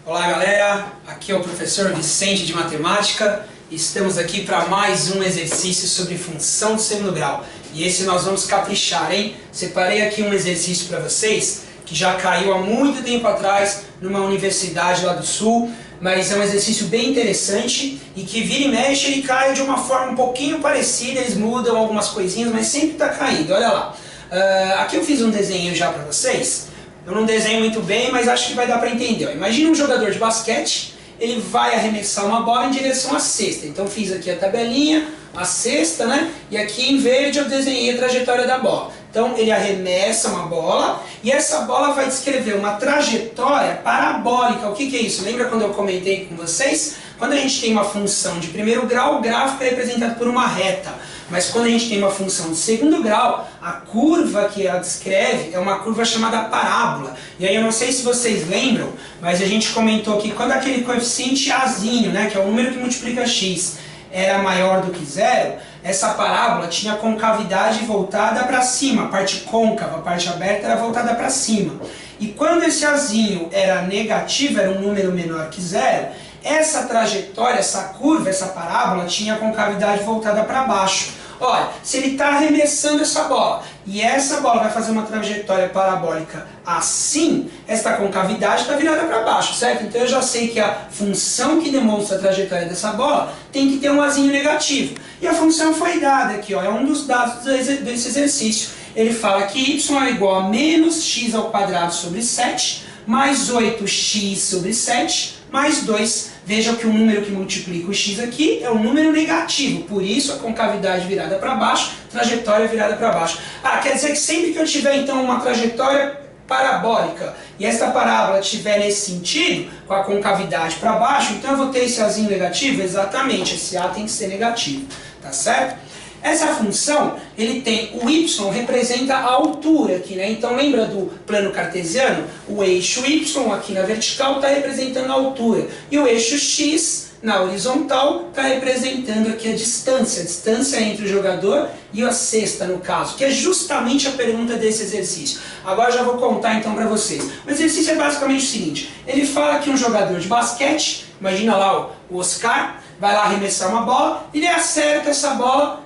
Olá galera, aqui é o professor Vicente de Matemática e estamos aqui para mais um exercício sobre função de segundo grau. E esse nós vamos caprichar, hein? Separei aqui um exercício para vocês que já caiu há muito tempo atrás numa universidade lá do sul, mas é um exercício bem interessante e que vira e mexe ele cai de uma forma um pouquinho parecida, eles mudam algumas coisinhas, mas sempre está caindo, olha lá. Aqui eu fiz um desenho já para vocês. Eu não desenho muito bem, mas acho que vai dar para entender. Imagina um jogador de basquete, ele vai arremessar uma bola em direção à cesta. Então fiz aqui a tabelinha, a cesta, né? E aqui em verde eu desenhei a trajetória da bola. Então ele arremessa uma bola e essa bola vai descrever uma trajetória parabólica. O que é isso? Lembra quando eu comentei com vocês? Quando a gente tem uma função de primeiro grau, o gráfico é representado por uma reta. Mas quando a gente tem uma função de segundo grau, a curva que ela descreve é uma curva chamada parábola. E aí eu não sei se vocês lembram, mas a gente comentou que quando aquele coeficiente Azinho, né, que é o número que multiplica x, era maior do que zero, essa parábola tinha a concavidade voltada para cima, a parte côncava, a parte aberta era voltada para cima. E quando esse Azinho era negativo, era um número menor que zero, essa trajetória, essa curva, essa parábola tinha a concavidade voltada para baixo. Olha, se ele está arremessando essa bola e essa bola vai fazer uma trajetória parabólica assim, esta concavidade está virada para baixo, certo? Então eu já sei que a função que demonstra a trajetória dessa bola tem que ter um azinho negativo. E a função foi dada aqui, ó, é um dos dados desse exercício. Ele fala que y é igual a menos x ao quadrado sobre 7, mais 8x sobre 7, mais 2. Vejam que o número que multiplica o x aqui é um número negativo, por isso a concavidade virada para baixo, trajetória virada para baixo. Quer dizer que sempre que eu tiver então uma trajetória parabólica e essa parábola estiver nesse sentido, com a concavidade para baixo, então eu vou ter esse azinho negativo? Exatamente, esse a tem que ser negativo, tá certo? Essa função, ele tem, o y representa a altura aqui, né? Então lembra do plano cartesiano? O eixo y aqui na vertical está representando a altura. E o eixo x na horizontal está representando aqui a distância entre o jogador e a cesta no caso, que é justamente a pergunta desse exercício. Agora já vou contar então para vocês. O exercício é basicamente o seguinte, ele fala que um jogador de basquete, imagina lá o Oscar, vai lá arremessar uma bola, ele acerta essa bola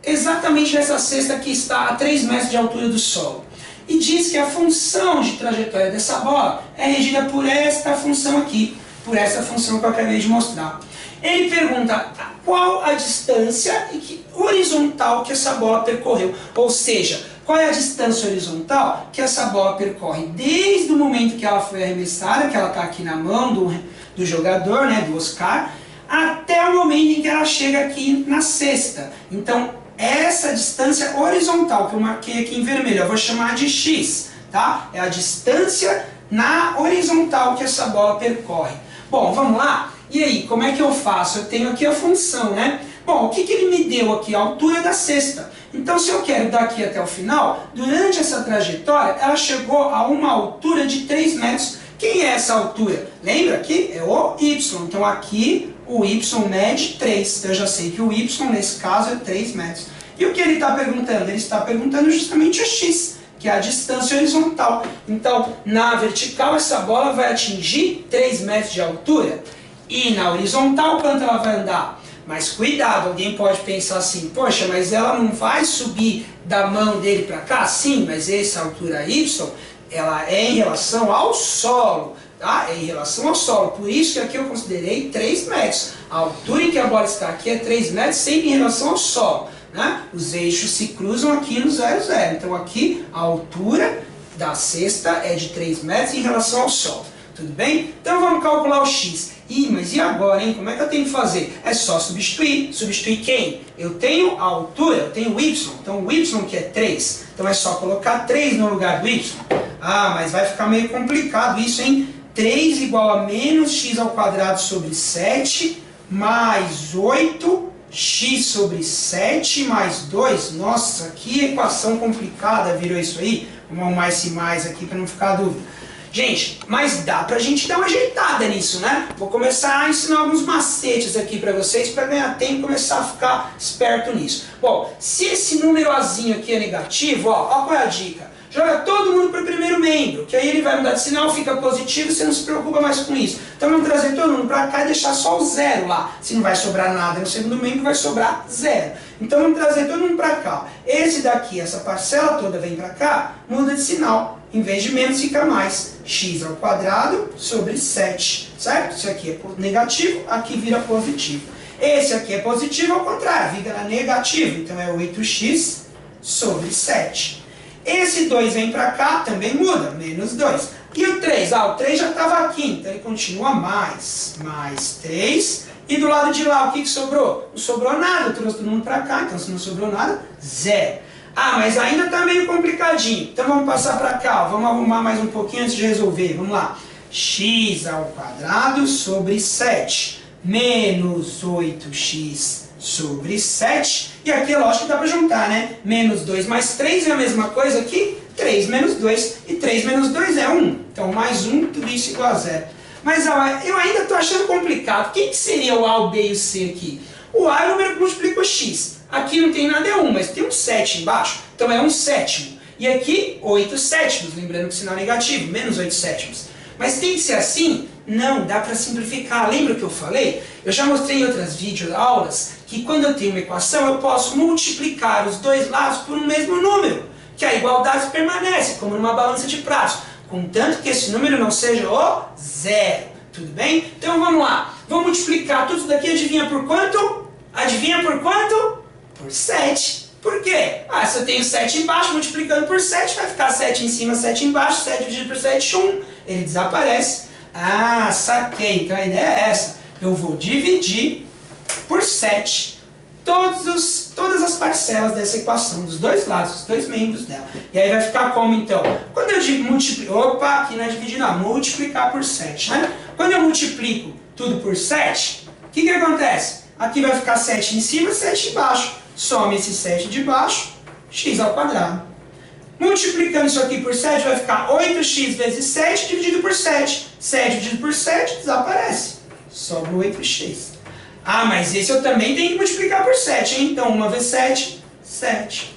exatamente nessa cesta que está a 3 metros de altura do solo. E diz que a função de trajetória dessa bola é regida por esta função aqui, por essa função que eu acabei de mostrar. Ele pergunta qual a distância horizontal que essa bola percorreu, ou seja, qual é a distância horizontal que essa bola percorre desde o momento que ela foi arremessada, que ela está aqui na mão do jogador, né, do Oscar, até o momento em que ela chega aqui na cesta. Então, essa distância horizontal que eu marquei aqui em vermelho, eu vou chamar de x, tá? É a distância na horizontal que essa bola percorre. Bom, vamos lá? E aí, como é que eu faço? Eu tenho aqui a função, né? Bom, o que ele me deu aqui? A altura da cesta. Então, se eu quero daqui até o final, durante essa trajetória, ela chegou a uma altura de 3 metros. Quem é essa altura? Lembra aqui? É o y. Então, aqui o y mede 3. Então, eu já sei que o y, nesse caso, é 3 metros. E o que ele está perguntando? Ele está perguntando justamente o x, que é a distância horizontal. Então, na vertical, essa bola vai atingir 3 metros de altura. E na horizontal, quanto ela vai andar? Mas cuidado, alguém pode pensar assim, poxa, mas ela não vai subir da mão dele para cá? Sim, mas essa altura y, ela é em relação ao solo. Tá? É em relação ao solo, por isso que aqui eu considerei 3 metros. A altura em que a bola está aqui é 3 metros, sempre em relação ao solo. Né? Os eixos se cruzam aqui no 0, 0. Então aqui a altura da cesta é de 3 metros em relação ao solo. Tudo bem? Então vamos calcular o x. Mas e agora, hein? Como é que eu tenho que fazer? É só substituir. Substituir quem? Eu tenho a altura, eu tenho o y. Então o y que é 3. Então é só colocar 3 no lugar do y. Mas vai ficar meio complicado isso, hein? 3 igual a menos x ao quadrado sobre 7, mais 8x sobre 7, mais 2. Nossa, que equação complicada virou isso aí. Vamos arrumar esse mais aqui para não ficar dúvida. Gente, mas dá pra gente dar uma ajeitada nisso, né? Vou começar a ensinar alguns macetes aqui pra vocês para ganhar tempo e começar a ficar esperto nisso. Bom, se esse número azinho aqui é negativo, ó qual é a dica? Joga todo mundo para o primeiro membro, que aí ele vai mudar de sinal, fica positivo, você não se preocupa mais com isso. Então vamos trazer todo mundo para cá e deixar só o zero lá. Se não vai sobrar nada no segundo membro, vai sobrar zero. Então vamos trazer todo mundo para cá. Esse daqui, essa parcela toda vem para cá, muda de sinal. Em vez de menos, fica mais. X ao quadrado sobre 7, certo? Isso aqui é negativo, aqui vira positivo. Esse aqui é positivo, ao contrário, vira negativo. Então é 8x sobre 7. Esse 2 vem para cá, também muda, menos 2. E o 3? O 3 já estava aqui, então ele continua mais 3. E do lado de lá, o que sobrou? Não sobrou nada, eu trouxe todo mundo para cá, então se não sobrou nada, zero. Mas ainda está meio complicadinho. Então vamos passar para cá, vamos arrumar mais um pouquinho antes de resolver. Vamos lá. X ao quadrado sobre 7 menos 8x sobre 7. E aqui é lógico que dá para juntar, né? Menos 2 mais 3 é a mesma coisa aqui. 3 menos 2 e 3 menos 2 é 1. Então mais 1, tudo isso igual a 0. Mas eu ainda estou achando complicado. O que seria o A, o B e o C aqui? O A é o número que multiplica o x. Aqui não tem nada, é 1, mas tem um 7 embaixo, então é 1 sétimo. E aqui, 8 sétimos, lembrando que o sinal é negativo, menos 8 sétimos. Mas tem que ser assim? Não, dá para simplificar. Lembra que eu falei? Eu já mostrei em outras videoaulas que quando eu tenho uma equação, eu posso multiplicar os dois lados por um mesmo número, que a igualdade permanece, como numa balança de pratos, contanto que esse número não seja o zero. Tudo bem? Então vamos lá. Vamos multiplicar tudo isso daqui, adivinha por quanto? Adivinha por quanto? Por 7. Por quê? Se eu tenho 7 embaixo, multiplicando por 7, vai ficar 7 em cima, 7 embaixo, 7 dividido por 7, 1. Ele desaparece. Saquei. Então a ideia é essa. Eu vou dividir por 7 todas as parcelas dessa equação, dos dois lados, dos dois membros dela. E aí vai ficar como então? Quando eu multiplico... Opa, aqui não é dividir não, multiplicar por 7, né? Quando eu multiplico tudo por 7, o que acontece? Aqui vai ficar 7 em cima, 7 embaixo. Some esse 7 de baixo, x ao quadrado. Multiplicando isso aqui por 7, vai ficar 8x vezes 7 dividido por 7. 7 dividido por 7 desaparece. Sobra 8x. Mas esse eu também tenho que multiplicar por 7, hein? Então 1 vezes 7, 7.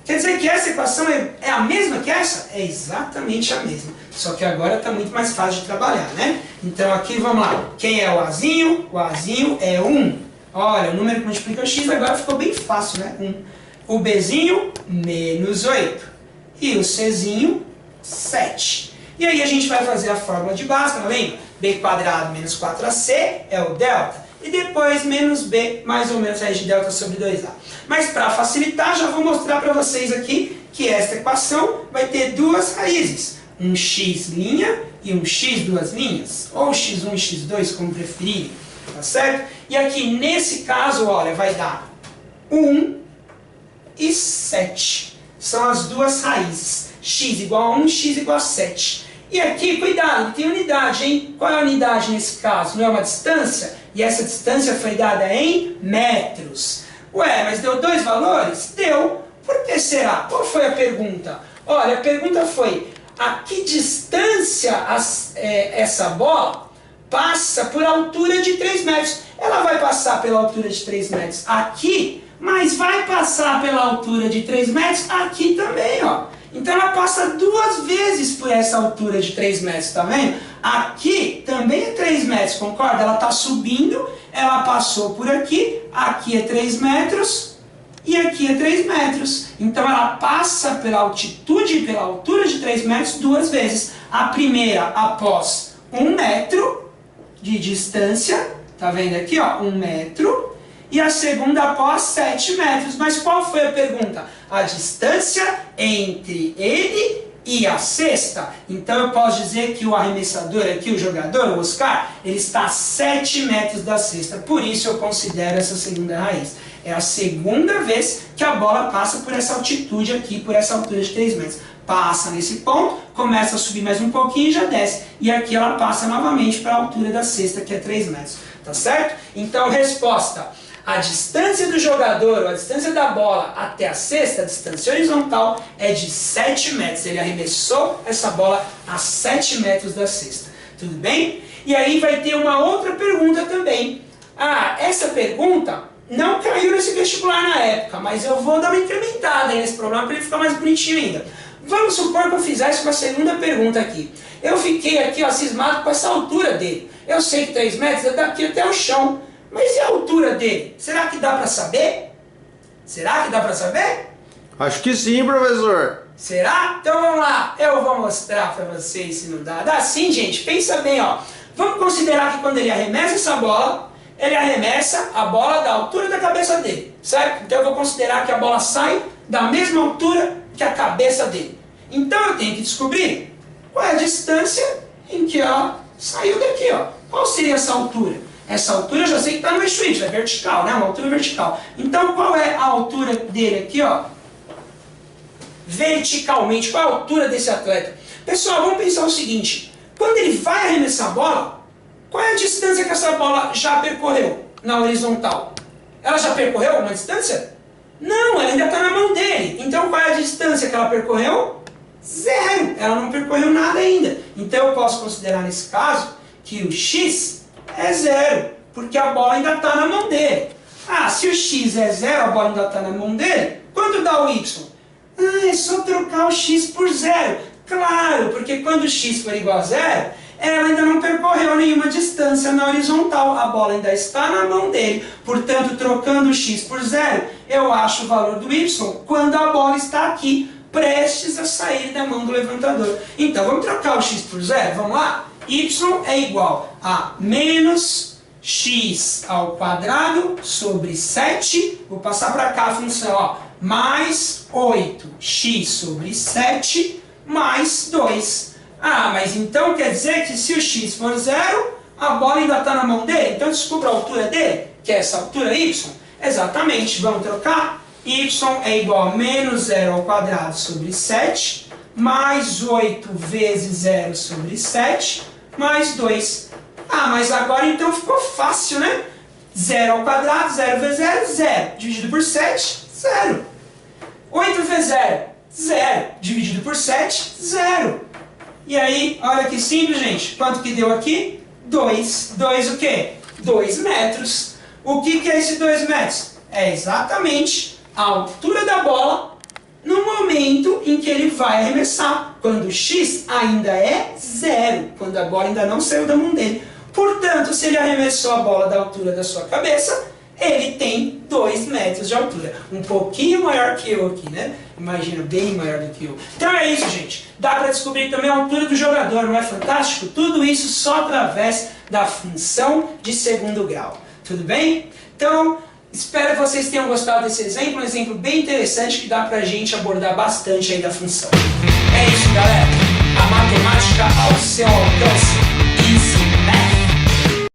Quer dizer que essa equação é a mesma que essa? É exatamente a mesma. Só que agora está muito mais fácil de trabalhar, né? Então aqui vamos lá. Quem é o Azinho? O Azinho é 1. Olha, o número que multiplica o x agora ficou bem fácil, né? 1. O Bzinho, menos 8. E o Czinho, 7. E aí a gente vai fazer a fórmula de Bhaskara, lembra? B quadrado menos 4ac é o delta. E depois menos b, mais ou menos raiz de delta sobre 2a. Mas para facilitar, já vou mostrar para vocês aqui que esta equação vai ter duas raízes. Um x' e um x duas linhas. Ou x1 e x2, como preferirem. Tá certo? E aqui nesse caso, olha, vai dar 1 e 7. São as duas raízes. X igual a 1, x igual a 7. E aqui, cuidado, tem unidade, hein? Qual é a unidade nesse caso? Não é uma distância? E essa distância foi dada em metros. Ué, mas deu dois valores? Deu. Por que será? Qual foi a pergunta? Olha, a pergunta foi: a que distância essa bola passa por altura de 3 metros? Ela vai passar pela altura de 3 metros aqui, mas vai passar pela altura de 3 metros aqui também, ó. Então ela passa duas vezes por essa altura de 3 metros, tá vendo? Aqui também é 3 metros, concorda? Ela está subindo, ela passou por aqui, aqui é 3 metros e aqui é 3 metros. Então ela passa pela altitude e pela altura de 3 metros duas vezes. A primeira após 1 metro de distância, tá vendo aqui, ó, 1 metro. E a segunda após 7 metros. Mas qual foi a pergunta? A distância entre ele e a cesta. Então eu posso dizer que o arremessador aqui, o jogador, o Oscar, ele está a 7 metros da cesta. Por isso eu considero essa segunda raiz. É a segunda vez que a bola passa por essa altitude aqui, por essa altura de 3 metros. Passa nesse ponto, começa a subir mais um pouquinho e já desce. E aqui ela passa novamente para a altura da cesta, que é 3 metros. Tá certo? Então, resposta. A distância do jogador, ou a distância da bola até a cesta, a distância horizontal, é de 7 metros. Ele arremessou essa bola a 7 metros da cesta. Tudo bem? E aí vai ter uma outra pergunta também. Essa pergunta não caiu nesse vestibular na época, mas eu vou dar uma incrementada nesse problema para ele ficar mais bonitinho ainda. Vamos supor que eu fizesse uma segunda pergunta aqui. Eu fiquei aqui, ó, cismado com essa altura dele. Eu sei que 3 metros é daqui até o chão. Mas e a altura dele? Será que dá para saber? Será que dá para saber? Acho que sim, professor. Será? Então vamos lá. Eu vou mostrar para vocês se não dá. Dá sim, gente. Pensa bem, ó. Vamos considerar que quando ele arremessa essa bola, ele arremessa a bola da altura da cabeça dele, certo? Então eu vou considerar que a bola sai da mesma altura que a cabeça dele. Então eu tenho que descobrir qual é a distância em que ela saiu daqui, ó. Qual seria essa altura? Essa altura eu já sei que está no eixo Y, é vertical, né? Uma altura vertical. Então qual é a altura dele aqui, ó? Verticalmente, qual é a altura desse atleta? Pessoal, vamos pensar o seguinte. Quando ele vai arremessar a bola, qual é a distância que essa bola já percorreu na horizontal? Ela já percorreu uma distância? Não, ela ainda está na mão dele. Então qual é a distância que ela percorreu? 0. Ela não percorreu nada ainda. Então eu posso considerar nesse caso que o x é 0, porque a bola ainda está na mão dele. Ah, se o x é 0, a bola ainda está na mão dele, quanto dá o y? Ah, é só trocar o x por 0. Claro, porque quando o x for igual a 0, ela ainda não percorreu nenhuma distância na horizontal. A bola ainda está na mão dele. Portanto, trocando o x por 0, eu acho o valor do y quando a bola está aqui, prestes a sair da mão do levantador. Então, vamos trocar o x por 0? Vamos lá? Y é igual a menos x ao quadrado sobre 7. Vou passar para cá a função, ó. Mais 8x sobre 7 mais 2. Ah, mas então quer dizer que se o x for 0, a bola ainda está na mão dele? Então descubra a altura dele, que é essa altura y. Exatamente, vamos trocar? Y é igual a menos 0 ao quadrado sobre 7, mais 8 vezes 0 sobre 7, mais 2. Ah, mas agora então ficou fácil, né? 0 ao quadrado, 0 vezes 0, 0. Dividido por 7, 0. 8 vezes 0, 0. Dividido por 7, 0. E aí, olha que simples, gente. Quanto que deu aqui? 2. 2 o quê? 2 metros. O que é esse 2 metros? É exatamente a altura da bola no momento em que ele vai arremessar, quando o x ainda é 0, quando a bola ainda não saiu da mão dele. Portanto, se ele arremessou a bola da altura da sua cabeça, ele tem 2 metros de altura. Um pouquinho maior que eu aqui, né? Imagina, bem maior do que eu. Então é isso, gente. Dá para descobrir também a altura do jogador, não é fantástico? Tudo isso só através da função de segundo grau. Tudo bem? Então, espero que vocês tenham gostado desse exemplo. Um exemplo bem interessante que dá para a gente abordar bastante aí da função.